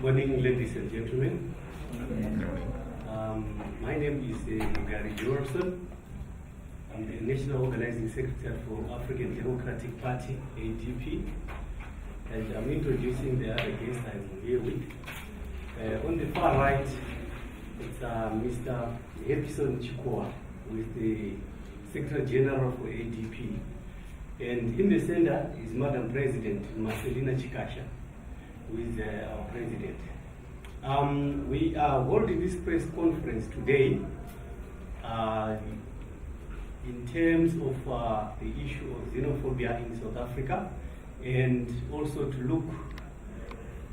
Morning, ladies and gentlemen. My name is Gary Johnson. I'm the National Organizing Secretary for African Democratic Party, ADP. And I'm introducing the other guest I'm here with. On the far right, it's Mr. Epson Chikoa, who is the Secretary General for ADP. And in the center is Madam President Marcelina Chikasha, who is our president. We are holding this press conference today in terms of the issue of xenophobia in South Africa, and also to look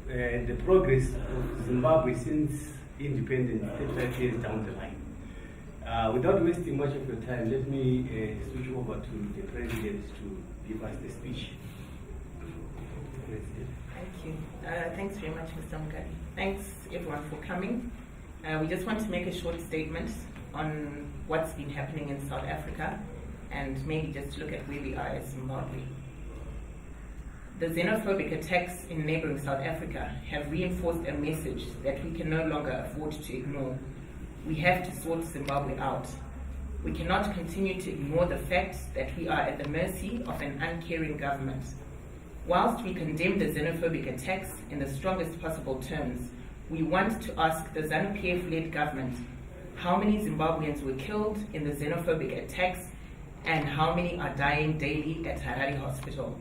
at the progress of Zimbabwe since independence 35 years down the line. Without wasting much of your time, let me switch over to the president to give us the speech. President. Thank you. Thanks very much, Mr. Mugadi. Thanks everyone for coming. We just want to make a short statement on what's been happening in South Africa and maybe just look at where we are as Zimbabwe. The xenophobic attacks in neighboring South Africa have reinforced a message that we can no longer afford to ignore. We have to sort Zimbabwe out. We cannot continue to ignore the fact that we are at the mercy of an uncaring government. Whilst we condemn the xenophobic attacks in the strongest possible terms, we want to ask the ZANU-PF-led government how many Zimbabweans were killed in the xenophobic attacks and how many are dying daily at Harare Hospital.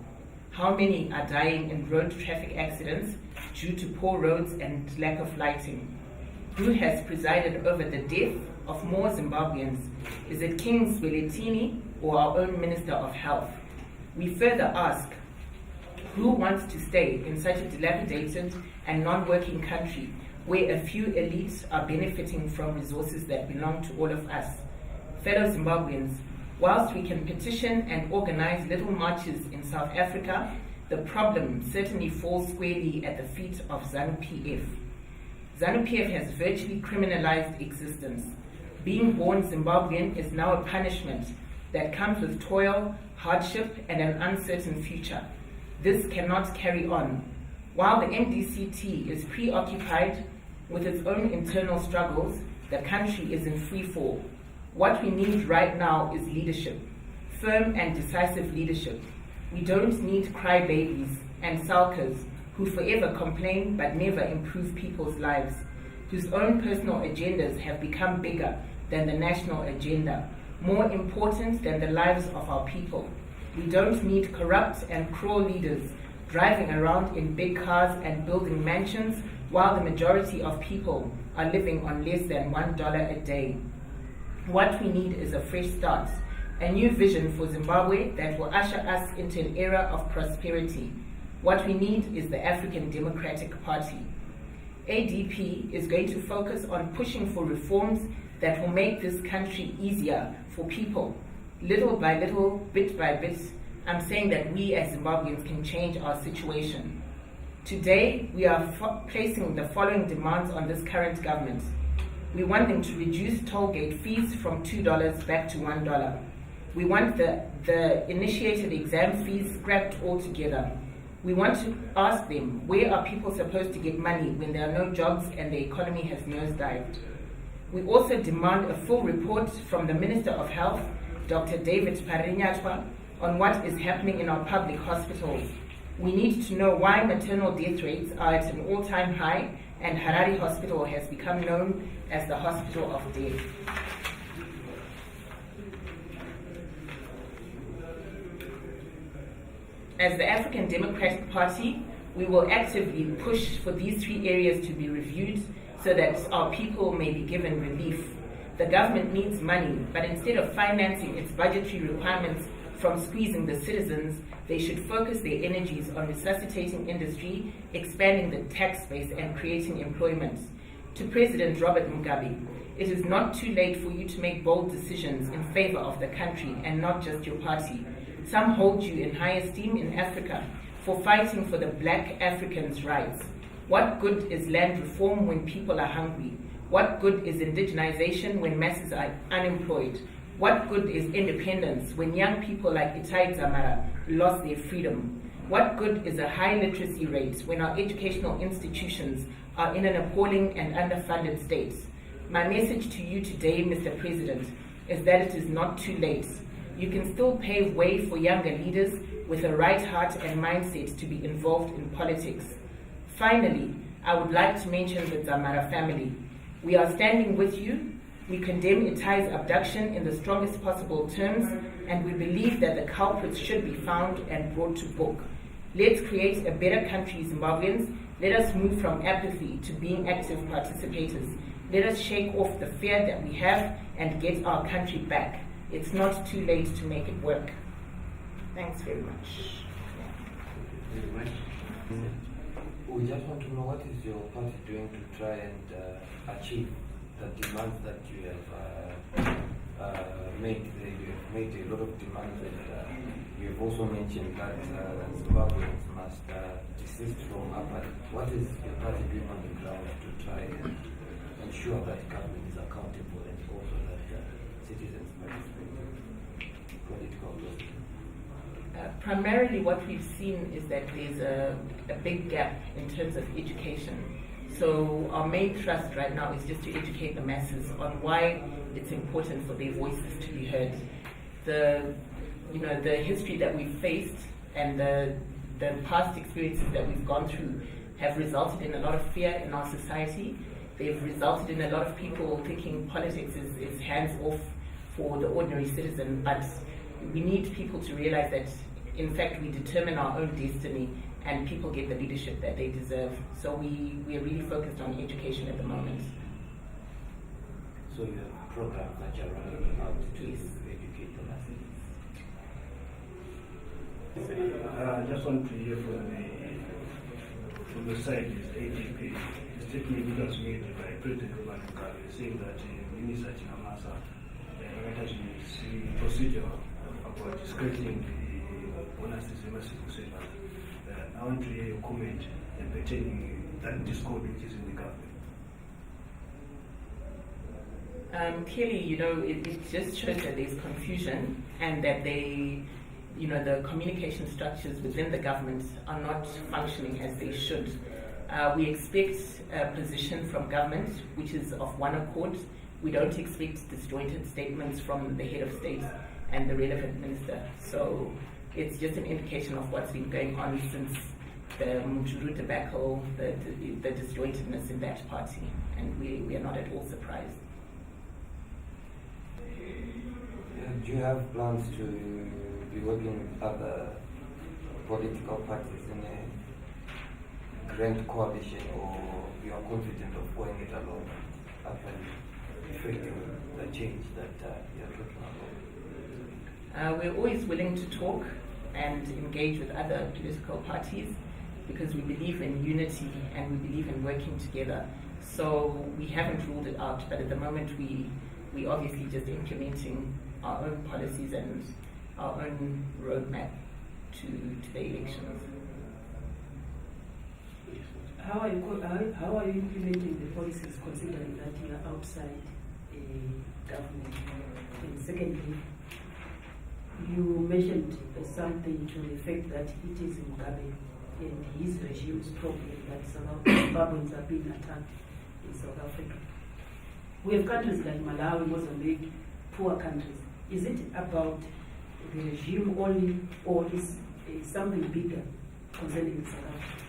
How many are dying in road traffic accidents due to poor roads and lack of lighting? Who has presided over the death of more Zimbabweans? Is it King Zweletini or our own Minister of Health? We further ask, who wants to stay in such a dilapidated and non-working country where a few elites are benefiting from resources that belong to all of us? Fellow Zimbabweans, whilst we can petition and organize little marches in South Africa, the problem certainly falls squarely at the feet of ZANU-PF. ZANU-PF has virtually criminalized existence. Being born Zimbabwean is now a punishment that comes with toil, hardship, and an uncertain future. This cannot carry on. While the MDCT is preoccupied with its own internal struggles, the country is in free fall. What we need right now is leadership, firm and decisive leadership. We don't need crybabies and sulkers who forever complain but never improve people's lives, whose own personal agendas have become bigger than the national agenda, more important than the lives of our people. We don't need corrupt and cruel leaders driving around in big cars and building mansions while the majority of people are living on less than $1 a day. What we need is a fresh start, a new vision for Zimbabwe that will usher us into an era of prosperity. What we need is the African Democratic Party. ADP is going to focus on pushing for reforms that will make this country easier for people. Little by little, bit by bit, I'm saying that we as Zimbabweans can change our situation. Today, we are placing the following demands on this current government. We want them to reduce toll gate fees from $2 back to $1. We want the initiated exam fees scrapped altogether. We want to ask them, where are people supposed to get money when there are no jobs and the economy has nosedived? We also demand a full report from the Minister of Health, Dr. David Parinyatwa, on what is happening in our public hospitals. We need to know why maternal death rates are at an all-time high and Harare Hospital has become known as the hospital of death. As the African Democratic Party, we will actively push for these three areas to be reviewed so that our people may be given relief. The government needs money, but instead of financing its budgetary requirements from squeezing the citizens, they should focus their energies on resuscitating industry, expanding the tax base, and creating employment. To President Robert Mugabe, it is not too late for you to make bold decisions in favor of the country and not just your party. Some hold you in high esteem in Africa for fighting for the black Africans' rights. What good is land reform when people are hungry? What good is indigenization when masses are unemployed? What good is independence when young people like Itai Dzamara lost their freedom? What good is a high literacy rate when our educational institutions are in an appalling and underfunded state? My message to you today, Mr. President, is that it is not too late. You can still pave way for younger leaders with a right heart and mindset to be involved in politics. Finally, I would like to mention the Zamara family. We are standing with you. We condemn Itai's abduction in the strongest possible terms, and we believe that the culprits should be found and brought to book. Let's create a better country, Zimbabweans. Let us move from apathy to being active participators. Let us shake off the fear that we have and get our country back. It's not too late to make it work. Thanks very much. Thank you very much. We just want to know, what is your party doing to try and achieve the demands that you have made? You have made a lot of demands, and you have also mentioned that Zimbabweans must desist from apartheid. What is your party doing on the ground to try and ensure that government is accountable and also that citizens participate in political process? Primarily what we've seen is that there's a big gap in terms of education. So our main thrust right now is just to educate the masses on why it's important for their voices to be heard. The history that we've faced and the past experiences that we've gone through have resulted in a lot of fear in our society. They've resulted in a lot of people thinking politics is hands off for the ordinary citizen, but we need people to realize that in fact we determine our own destiny and people get the leadership that they deserve. So we are really focused on education at the moment. So you have programs that you're running out to educate the masses? I just want to hear from the side is AGP. The statement that was made by President Mugabe saying that Minister Chinamasa had the procedure about discrediting the bonuses in Mexico City. I want to hear your comment pertaining that discord which is in the government. Clearly, it just shows that there's confusion and that the communication structures within the government are not functioning as they should. We expect a position from government which is of one accord. We don't expect disjointed statements from the head of state and the relevant minister. So it's just an indication of what's been going on since the Mujuru debacle, the disjointedness in that party, and we are not at all surprised. Do you have plans to be working with other political parties in a grand coalition, or you are confident of going it alone after effecting the change that you are talking about? We're always willing to talk and engage with other political parties because we believe in unity and we believe in working together. So we haven't ruled it out, but at the moment we obviously just implementing our own policies and our own roadmap to the elections. How are you implementing the policies considering that you are outside a government? And secondly, you mentioned something to the effect that it is Mugabe and his regime's problem that Zimbabweans are being attacked in South Africa. We have countries like Malawi, Mozambique, poor countries. Is it about the regime only, or is something bigger concerning South Africa?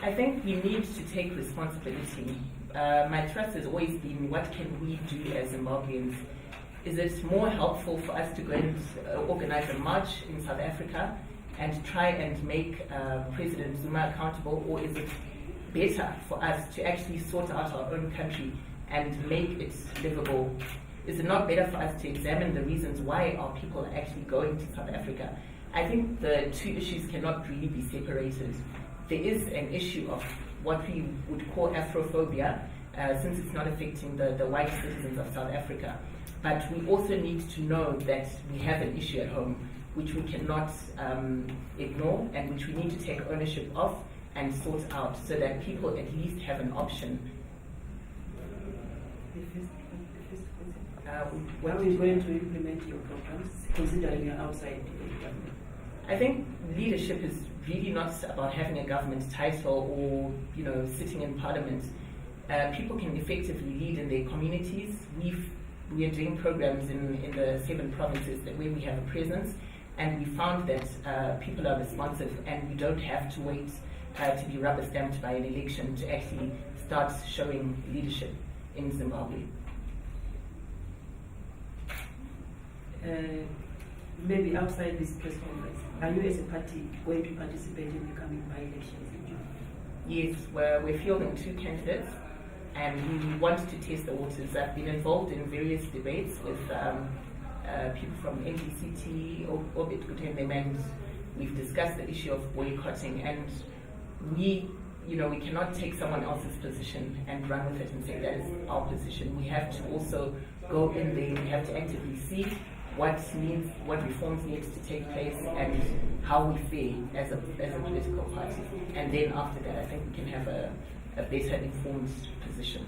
I think we need to take responsibility. My trust has always been, what can we do as Zimbabweans? Is it more helpful for us to go and organize a march in South Africa and try and make President Zuma accountable, or is it better for us to actually sort out our own country and make it livable? Is it not better for us to examine the reasons why our people are actually going to South Africa? I think the two issues cannot really be separated. There is an issue of what we would call Afrophobia, since it's not affecting the white citizens of South Africa. But we also need to know that we have an issue at home which we cannot ignore and which we need to take ownership of and sort out so that people at least have an option. When are you going to implement your programs, considering you're outside the government? I think leadership is really not about having a government title or, sitting in parliament. People can effectively lead in their communities. We are doing programs in the 7 provinces where we have a presence, and we found that people are responsive, and we don't have to wait to be rubber stamped by an election to actually start showing leadership in Zimbabwe. Maybe outside this press conference, are you as a party going to participate in the coming by-elections in June? Yes, we're fielding 2 candidates, and we want to test the waters. I've been involved in various debates with people from NGCT, Orbit Gutemem, and we've discussed the issue of boycotting, and we cannot take someone else's position and run with it and say that is our position. We have to also go in there, we have to actively see what reforms need to take place and how we fare as a political party. And then after that, I think we can have a better informed position.